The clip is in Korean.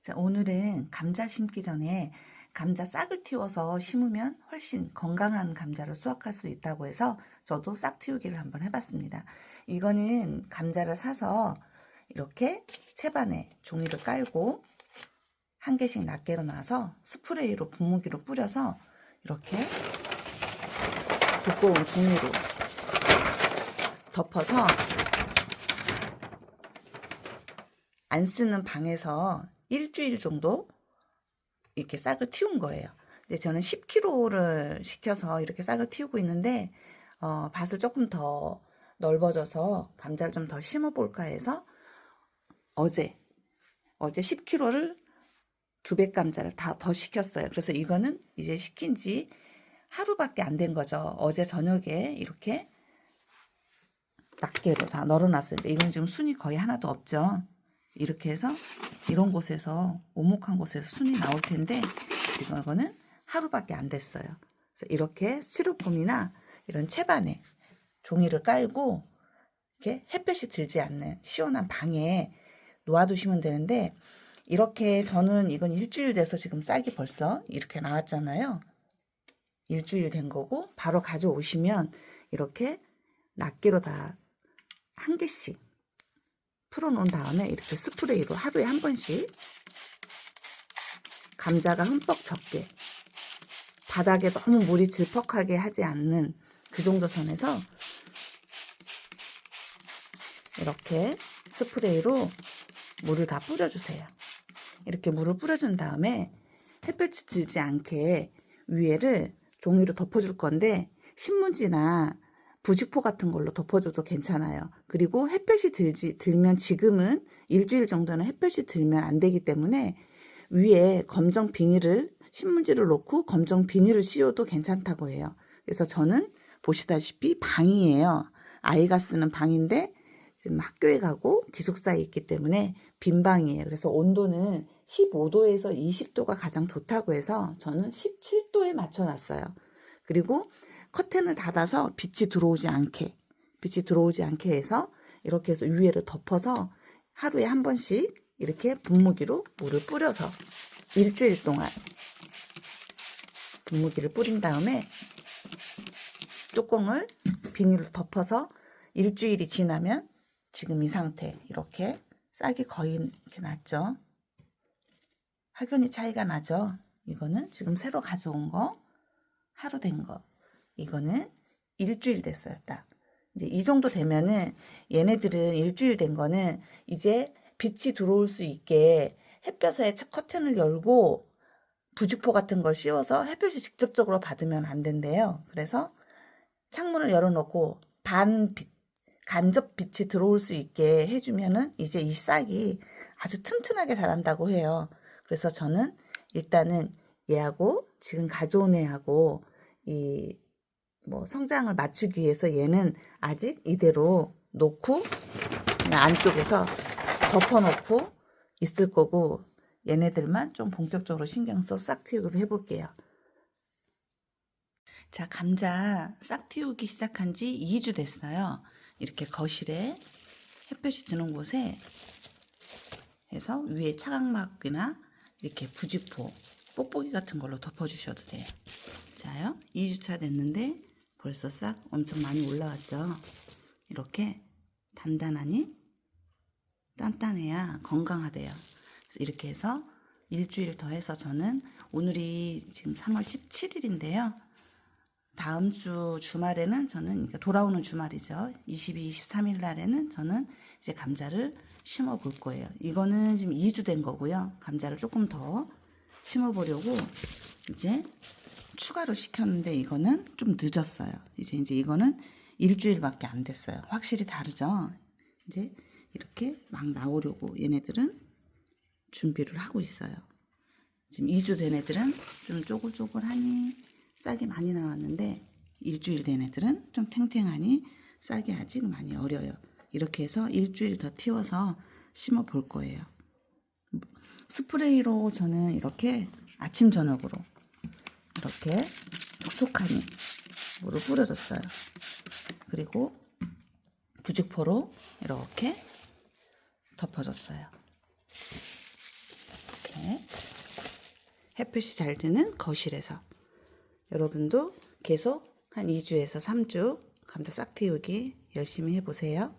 자, 오늘은 감자 심기 전에 감자 싹을 틔워서 심으면 훨씬 건강한 감자를 수확할 수 있다고 해서 저도 싹 틔우기를 한번 해봤습니다. 이거는 감자를 사서 이렇게 채반에 종이를 깔고 한 개씩 낱개로 놔서 스프레이로 분무기로 뿌려서 이렇게 두꺼운 종이로 덮어서 안 쓰는 방에서 일주일 정도 이렇게 싹을 틔운 거예요. 이제 저는 10kg를 시켜서 이렇게 싹을 틔우고 있는데 밭을 조금 더 넓어져서 감자를 좀 더 심어볼까 해서 어제 10kg를 200 감자를 다 더 시켰어요. 그래서 이거는 이제 시킨 지 하루밖에 안 된 거죠. 어제 저녁에 이렇게 낱개로 다 널어놨어요. 이건 지금 순이 거의 하나도 없죠. 이렇게 해서 이런 곳에서 오목한 곳에서 순이 나올 텐데 지금 이거는 하루밖에 안 됐어요. 그래서 이렇게 스티로폼이나 이런 채반에 종이를 깔고 이렇게 햇볕이 들지 않는 시원한 방에 놓아두시면 되는데, 이렇게 저는 이건 일주일 돼서 지금 싹이 벌써 이렇게 나왔잖아요. 일주일 된 거고 바로 가져오시면 이렇게 낱개로 다 한 개씩 풀어놓은 다음에 이렇게 스프레이로 하루에 한 번씩 감자가 흠뻑 젖게, 바닥에 너무 물이 질퍽하게 하지 않는 그 정도 선에서 이렇게 스프레이로 물을 다 뿌려주세요. 이렇게 물을 뿌려준 다음에 햇볕이 들지 않게 위에를 종이로 덮어줄 건데 신문지나 부직포 같은 걸로 덮어줘도 괜찮아요. 그리고 햇볕이 들면 지금은 일주일 정도는 햇볕이 들면 안 되기 때문에 위에 검정 비닐을 신문지를 놓고 검정 비닐을 씌워도 괜찮다고 해요. 그래서 저는 보시다시피 방이에요. 아이가 쓰는 방인데 지금 학교에 가고 기숙사에 있기 때문에 빈 방이에요. 그래서 온도는 15도에서 20도가 가장 좋다고 해서 저는 17도에 맞춰놨어요. 그리고 커튼을 닫아서 빛이 들어오지 않게 해서 이렇게 해서 위에를 덮어서 하루에 한 번씩 이렇게 분무기로 물을 뿌려서 일주일 동안 분무기를 뿌린 다음에 뚜껑을 비닐로 덮어서 일주일이 지나면 지금 이 상태 이렇게 싹이 거의 이렇게 났죠. 확연히 차이가 나죠. 이거는 지금 새로 가져온 거, 하루 된 거. 이거는 일주일 됐어요. 딱 이제 이 정도 되면은 얘네들은 일주일 된 거는 이제 빛이 들어올 수 있게 햇볕에 커튼을 열고 부직포 같은 걸 씌워서 햇볕이 직접적으로 받으면 안 된대요. 그래서 창문을 열어놓고 간접 빛이 들어올 수 있게 해주면은 이제 이 싹이 아주 튼튼하게 자란다고 해요. 그래서 저는 일단은 얘하고 지금 가져온 애하고 성장을 맞추기 위해서 얘는 아직 이대로 놓고 그냥 안쪽에서 덮어놓고 있을 거고, 얘네들만 좀 본격적으로 신경 써 싹 틔우기로 해볼게요. 자, 감자 싹 틔우기 시작한 지 2주 됐어요. 이렇게 거실에 햇볕이 드는 곳에 해서 위에 차각막이나 이렇게 부직포, 뽁뽁이 같은 걸로 덮어주셔도 돼요. 자요, 2주차 됐는데 벌써 싹 엄청 많이 올라왔죠. 이렇게 단단하니 단단해야 건강하대요. 그래서 이렇게 해서 일주일 더 해서 저는 오늘이 지금 3월 17일인데요. 다음 주 주말에는 저는 돌아오는 주말이죠. 22, 23일 날에는 저는 이제 감자를 심어 볼 거예요. 이거는 지금 2주 된 거고요. 감자를 조금 더 심어 보려고 이제 추가로 시켰는데 이거는 좀 늦었어요. 이제 이거는 일주일밖에 안 됐어요. 확실히 다르죠. 이제 이렇게 막 나오려고 얘네들은 준비를 하고 있어요. 지금 2주 된 애들은 좀 쪼글쪼글하니 싹이 많이 나왔는데 일주일 된 애들은 좀 탱탱하니 싹이 아직 많이 어려요. 이렇게 해서 일주일 더 틔워서 심어 볼 거예요. 스프레이로 저는 이렇게 아침 저녁으로 이렇게 촉촉하니 물을 뿌려줬어요. 그리고 부직포로 이렇게 덮어줬어요. 이렇게 햇볕이 잘 드는 거실에서. 여러분도 계속 한 2주에서 3주 감자 싹 틔우기 열심히 해보세요.